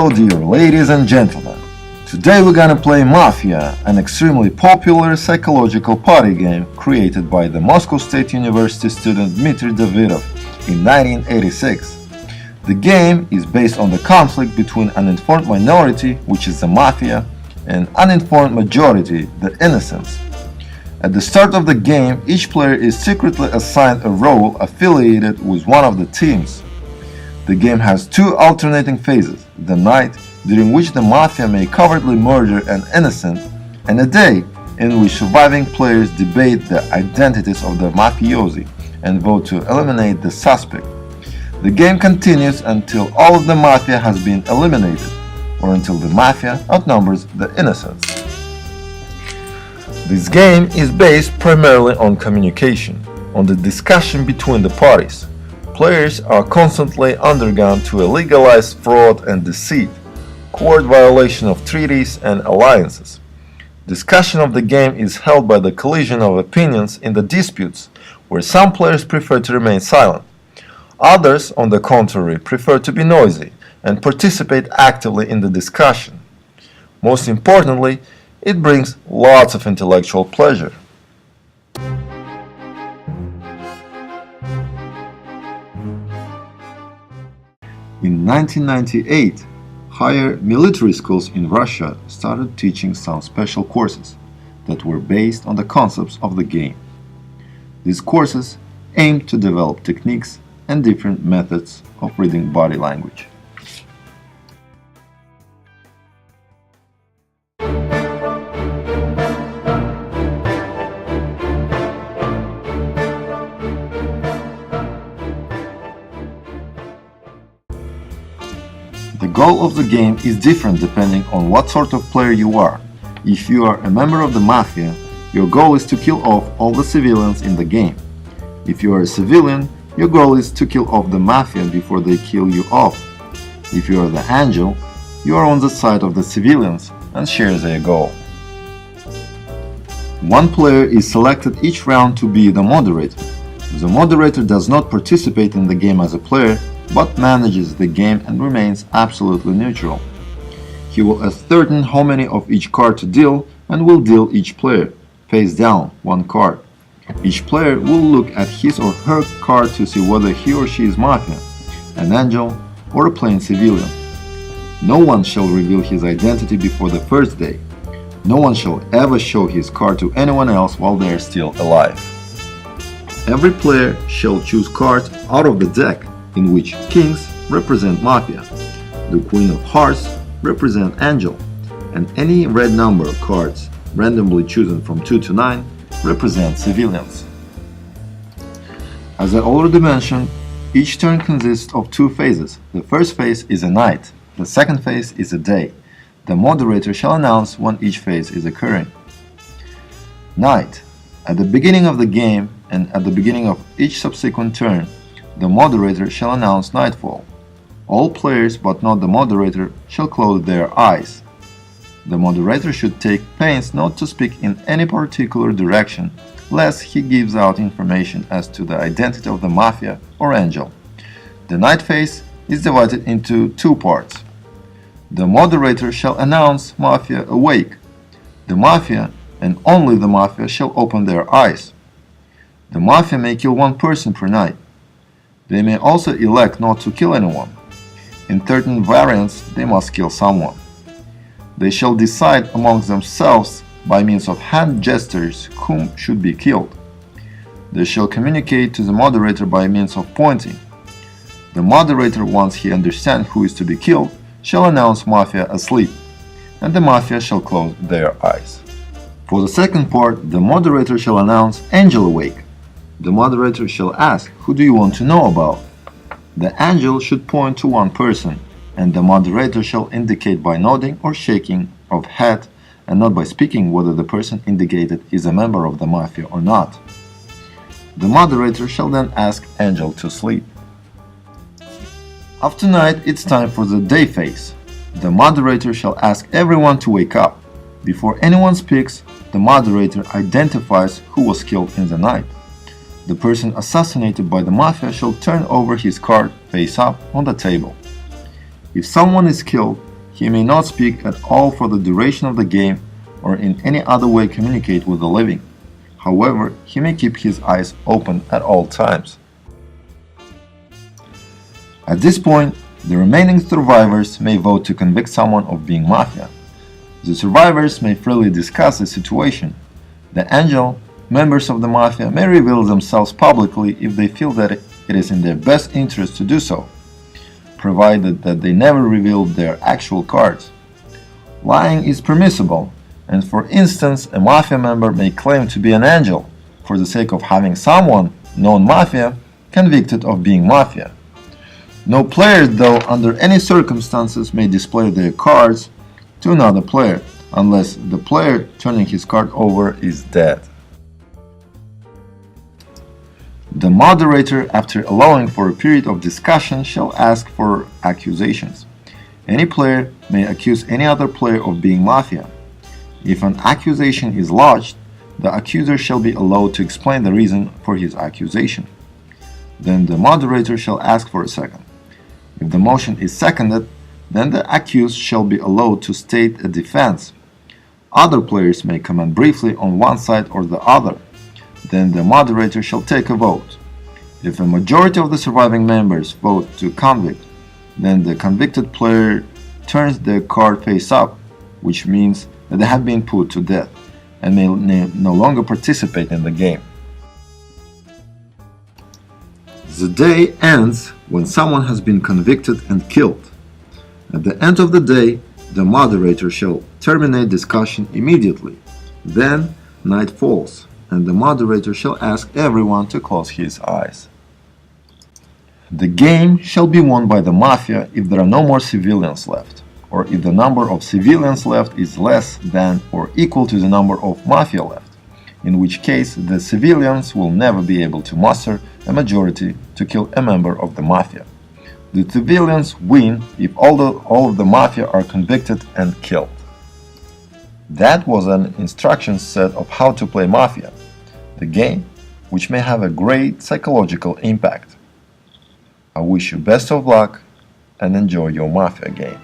Hello dear ladies and gentlemen. Today we're gonna play Mafia, an extremely popular psychological party game created by the Moscow State University student Dmitry Davidov in 1986. The game is based on the conflict between an informed minority, which is the Mafia, and uninformed majority, the Innocents. At the start of the game, each player is secretly assigned a role affiliated with one of the teams. The game has two alternating phases, the night, during which the Mafia may covertly murder an innocent, and a day, in which surviving players debate the identities of the mafiosi and vote to eliminate the suspect. The game continues until all of the Mafia has been eliminated, or until the Mafia outnumbers the innocents. This game is based primarily on communication, on the discussion between the parties. Players are constantly undergone to legalize fraud and deceit, court violation of treaties and alliances. Discussion of the game is held by the collision of opinions in the disputes, where some players prefer to remain silent. Others, on the contrary, prefer to be noisy and participate actively in the discussion. Most importantly, it brings lots of intellectual pleasure. In 1998, higher military schools in Russia started teaching some special courses that were based on the concepts of the game. These courses aimed to develop techniques and different methods of reading body language. The goal of the game is different depending on what sort of player you are. If you are a member of the Mafia, your goal is to kill off all the civilians in the game. If you are a civilian, your goal is to kill off the Mafia before they kill you off. If you are the Angel, you are on the side of the civilians and share their goal. One player is selected each round to be the moderator. The moderator does not participate in the game as a player, but manages the game and remains absolutely neutral. He will ascertain how many of each card to deal and will deal each player, face down, one card. Each player will look at his or her card to see whether he or she is Mafia, an angel, or a plain civilian. No one shall reveal his identity before the first day. No one shall ever show his card to anyone else while they are still alive. Every player shall choose cards out of the deck, in which kings represent Mafia, the Queen of Hearts represent Angel, and any red number of cards, randomly chosen from 2 to 9, represent civilians. As I already mentioned, each turn consists of two phases. The first phase is a night, the second phase is a day. The moderator shall announce when each phase is occurring. Night. At the beginning of the game and at the beginning of each subsequent turn, the moderator shall announce nightfall. All players but not the moderator shall close their eyes. The moderator should take pains not to speak in any particular direction, lest he gives out information as to the identity of the Mafia or Angel. The night phase is divided into two parts. The moderator shall announce Mafia awake. The Mafia, and only the Mafia, shall open their eyes. The Mafia may kill one person per night. They may also elect not to kill anyone. In certain variants, they must kill someone. They shall decide amongst themselves by means of hand gestures whom should be killed. They shall communicate to the moderator by means of pointing. The moderator, once he understands who is to be killed, shall announce Mafia asleep, and the Mafia shall close their eyes. For the second part, the moderator shall announce Angel awake. The moderator shall ask, who do you want to know about? The angel should point to one person, and the moderator shall indicate by nodding or shaking of head and not by speaking whether the person indicated is a member of the Mafia or not. The moderator shall then ask Angel to sleep. After night, it's time for the day phase. The moderator shall ask everyone to wake up. Before anyone speaks, the moderator identifies who was killed in the night. The person assassinated by the Mafia shall turn over his card face up on the table. If someone is killed, He may not speak at all for the duration of the game or in any other way communicate with the living. However, he may keep his eyes open at all times. At this point, the remaining survivors may vote to convict someone of being Mafia. The survivors may freely discuss the situation. The Angel, members of the Mafia, may reveal themselves publicly if they feel that it is in their best interest to do so, provided that they never reveal their actual cards. Lying is permissible, and for instance, a Mafia member may claim to be an angel for the sake of having someone, non-Mafia, convicted of being Mafia. No player, though, under any circumstances may display their cards to another player, unless the player turning his card over is dead. The moderator, after allowing for a period of discussion, shall ask for accusations. Any player may accuse any other player of being Mafia. If an accusation is lodged, the accuser shall be allowed to explain the reason for his accusation. Then the moderator shall ask for a second. If the motion is seconded, then the accused shall be allowed to state a defense. Other players may comment briefly on one side or the other. Then the moderator shall take a vote. If a majority of the surviving members vote to convict, then the convicted player turns their card face up, which means that they have been put to death and may no longer participate in the game. The day ends when someone has been convicted and killed. At the end of the day, the moderator shall terminate discussion immediately. Then night falls, and the moderator shall ask everyone to close his eyes. The game shall be won by the Mafia if there are no more civilians left, or if the number of civilians left is less than or equal to the number of Mafia left, in which case the civilians will never be able to muster a majority to kill a member of the Mafia. The civilians win if all of the Mafia are convicted and killed. That was an instruction set of how to play Mafia, the game which may have a great psychological impact. I wish you best of luck and enjoy your Mafia game.